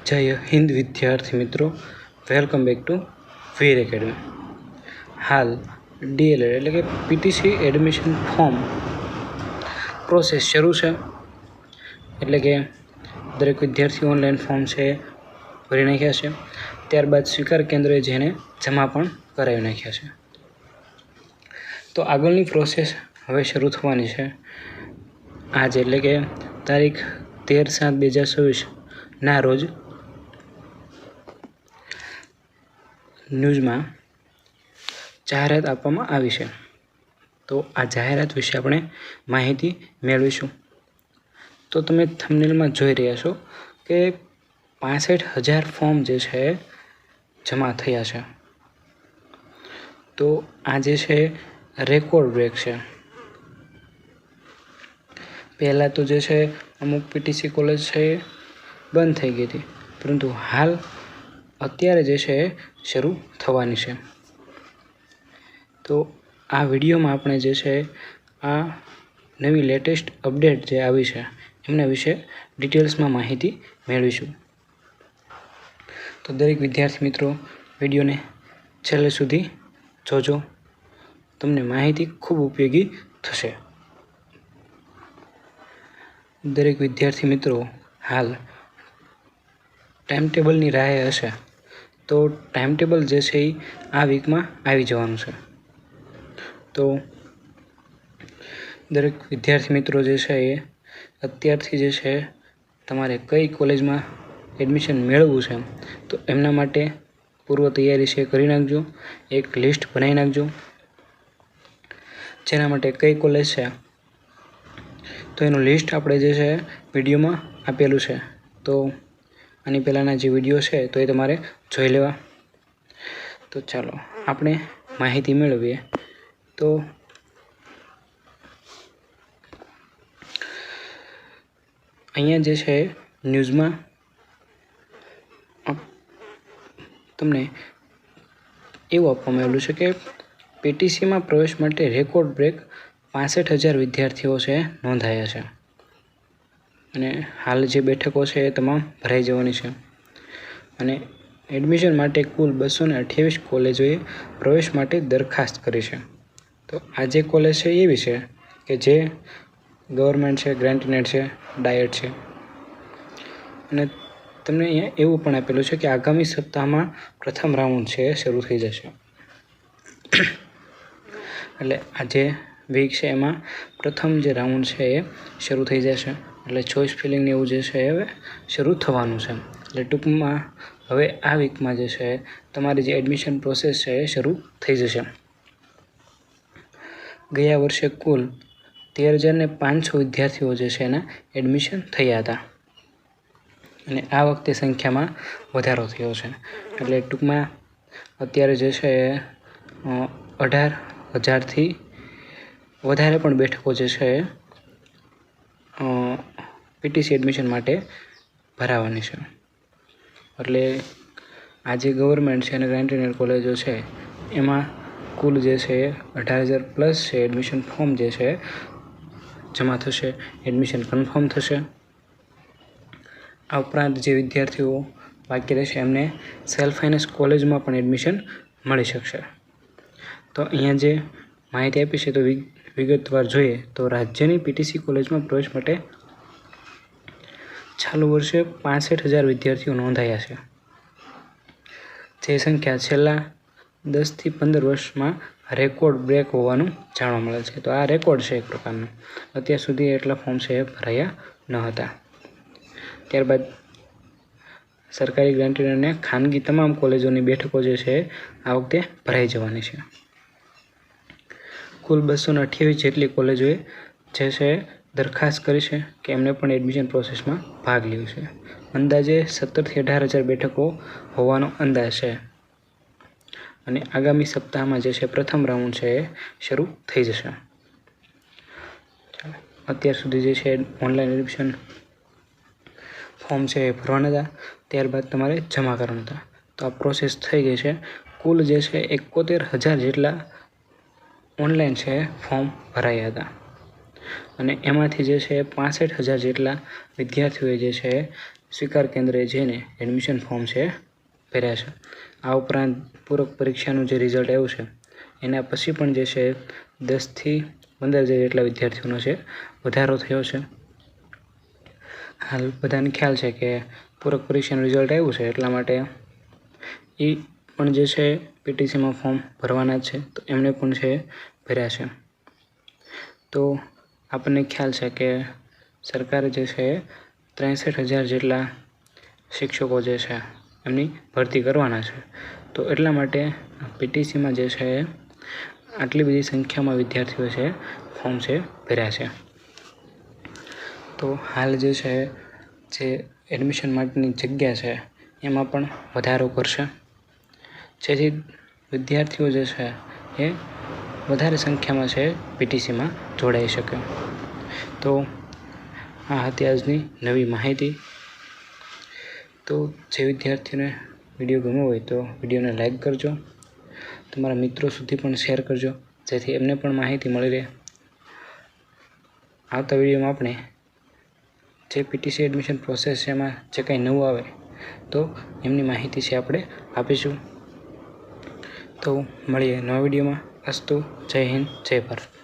જય હિન્દ વિદ્યાર્થી મિત્રો, welcome back to Veer academy. હાલ ડીએલએડ એટલે કે પીટીસી એડમિશન ફોર્મ પ્રોસેસ શરૂ છે. એટલે કે દરેક વિદ્યાર્થીઓ ઓનલાઈન ફોર્મ છે ભરી નાખ્યા છે. ત્યારબાદ સ્વીકાર કેન્દ્રએ જેને જમા પણ કરાવી નાખ્યા છે. તો આગળની પ્રોસેસ હવે શરૂ થવાની છે આજ, એટલે કે તારીખ 13/7/2024 રોજ ન્યૂઝમાં જાહેરાત આપવામાં આવી છે. તો આ જાહેરાત વિશે આપણે માહિતી મેળવીશું. તો તમે થંબનેલમાં જોઈ રહ્યા છો કે 65,000 ફોર્મ જે છે જમા થયા છે. તો આ જે છે રેકોર્ડ બ્રેક છે. પહેલાં તો જે છે અમુક પીટીસી કોલેજ છે એ બંધ થઈ ગઈ હતી, પરંતુ હાલ અત્યારે જે છે શરૂ થવાની છે. તો આ વિડીયોમાં આપણે જે છે આ નવી લેટેસ્ટ અપડેટ જે આવી છે એમના વિશે ડિટેલ્સમાં માહિતી મેળવીશું. તો દરેક વિદ્યાર્થી મિત્રો વિડીયોને છેલ્લે સુધી જોજો, તમને માહિતી ખૂબ ઉપયોગી થશે. દરેક વિદ્યાર્થી મિત્રો હાલ ટાઈમટેબલની રાહે હશે. તો ટાઈમટેબલ જે છે એ આ વીકમાં આવી જવાનું છે. તો દરેક વિદ્યાર્થી મિત્રો જે છે એ અત્યારથી જે છે તમારે કઈ કોલેજમાં એડમિશન મેળવવું છે તો એમના માટે પૂર્વ તૈયારી છે કરી નાખજો. એક લિસ્ટ બનાવી નાખજો જેના માટે કઈ કોલેજ છે તો એનું લિસ્ટ આપણે જે છે વિડીયોમાં આપેલું છે. તો આની પહેલાંના જે વિડીયો છે તો એ તમારે જોઈ લેવા. તો ચાલો આપણે માહિતી મેળવીએ. તો અહીંયા જે છે ન્યૂઝમાં તમને એવું આપવામાં આવેલું છે કે પીટીસીમાં પ્રવેશ માટે રેકોર્ડ બ્રેક 65,000 વિદ્યાર્થીઓ છે નોંધાયા છે. અને હાલ જે બેઠકો છે એ તમામ ભરાઈ જવાની છે. અને એડમિશન માટે કુલ 228 કોલેજોએ પ્રવેશ માટે દરખાસ્ત કરી છે. તો આ જે કોલેજ છે એવી છે કે જે ગવર્મેન્ટ છે, ગ્રાન્ટેડ છે, ડાયટ છે. અને તમને અહીંયા એવું પણ આપેલું છે કે આગામી સપ્તાહમાં પ્રથમ રાઉન્ડ છે એ શરૂ થઈ જશે. એટલે આ જે વીક છે એમાં પ્રથમ જે રાઉન્ડ છે એ શરૂ થઈ જશે. એટલે ચોઇસ ફિલિંગને એવું જે છે હવે શરૂ થવાનું છે. એટલે ટૂંકમાં હવે આ વીકમાં જે છે તમારી જે એડમિશન પ્રોસેસ છે એ શરૂ થઈ જશે. ગયા વર્ષે કુલ 13,500 વિદ્યાર્થીઓ જે છે એના એડમિશન થયા હતા. અને આ વખતે સંખ્યામાં વધારો થયો છે. એટલે ટૂંકમાં અત્યારે જે છે 18,000થી વધારે પણ બેઠકો જે છે પીટીસી એડમિશન માટે ભરાવાની છે. એટલે આ જે ગવર્મેન્ટ છે અને ગ્રાન્ટેડ કોલેજો છે એમાં કુલ જે છે 18,000 પ્લસ છે એડમિશન ફોર્મ જે છે જમા થશે, એડમિશન કન્ફર્મ થશે. આ ઉપરાંત જે વિદ્યાર્થીઓ બાકી રહેશે એમને સેલ્ફ ફાઇનાન્સ કોલેજમાં પણ એડમિશન મળી શકશે. તો અહીંયા જે માહિતી આપી છે તો વિગતવાર જોઈએ તો રાજ્યની પીટીસી કોલેજમાં પ્રવેશ માટે ચાલુ વર્ષે 65,000 વિદ્યાર્થીઓ નોંધાયા છે. જે સંખ્યા છેલ્લા 10થી 15 વર્ષમાં રેકોર્ડ બ્રેક હોવાનું જાણવા મળે છે. તો આ રેકોર્ડ છે એક પ્રકારનો. અત્યાર સુધી એટલા ફોર્મ છે એ ભરાયા ન હતા. ત્યારબાદ સરકારી ગ્રાન્ટેડ અને ખાનગી તમામ કોલેજોની બેઠકો જે છે આ વખતે ભરાઈ જવાની છે. કુલ 228 જેટલી કોલેજોએ જે છે દરખાસ્ત કરી છે કે એમને પણ એડમિશન પ્રોસેસમાં ભાગ લેવો છે. અંદાજે 17,000થી 18,000 બેઠકો હોવાનો અંદાજ છે. અને આગામી સપ્તાહમાં જે છે પ્રથમ રાઉન્ડ છે એ શરૂ થઈ જશે. અત્યાર સુધી જે છે ઓનલાઈન એડમિશન ફોર્મ છે એ ભરવાના હતા, ત્યારબાદ તમારે જમા કરવાના હતા. તો આ પ્રોસેસ થઈ ગઈ છે. કુલ જે છે 71,000 જેટલા ઓનલાઈન છે ફોર્મ ભરાયા હતા. અને એમાંથી જે છે 65,000 જેટલા વિદ્યાર્થીઓએ જે છે સ્વીકાર કેન્દ્રે જઈને એડમિશન ફોર્મ છે ભર્યા છે. આ ઉપરાંત પૂરક પરીક્ષાનું જે રિઝલ્ટ આવ્યું છે એના પછી પણ જે છે 10થી 15,000 જેટલા વિદ્યાર્થીઓનો છે વધારો થયો છે. હાલ બધાને ખ્યાલ છે કે પૂરક પરીક્ષાનું રિઝલ્ટ આવ્યું છે એટલા માટે એ પણ જે છે પીટીસીમાં ફોર્મ ભરવાના છે, તો એમણે પણ છે ભર્યા છે. તો આપણને ખ્યાલ છે કે સરકારે જે છે 63,000 જેટલા શિક્ષકો જે છે એમની ભરતી કરવાના છે. તો એટલા માટે પીટીસીમાં જે છે આટલી બધી સંખ્યામાં વિદ્યાર્થીઓ છે ફોર્મ છે ભર્યા છે. તો હાલ જે છે જે એડમિશન માટેની જગ્યા છે એમાં પણ વધારો કરશે, જેથી વિદ્યાર્થીઓ જે છે એ વધારે સંખ્યામાં છે પીટીસીમાં જોડાઈ શકે. તો આ હતી આજની નવી માહિતી. તો જે વિદ્યાર્થીઓને વિડીયો ગમ્યો હોય તો વિડીયોને લાઈક કરજો, તમારા મિત્રો સુધી પણ શેર કરજો, જેથી એમને પણ માહિતી મળી રહે. આવતા વિડીયોમાં આપણે જે પીટીસી એડમિશન પ્રોસેસ છે એમાં જે કંઈ નવું આવે તો એમની માહિતી છે આપણે આપીશું. તો મળીએ નવા વિડીયોમાં. અસ્તુ. જય હિન્દ, જય ભારત.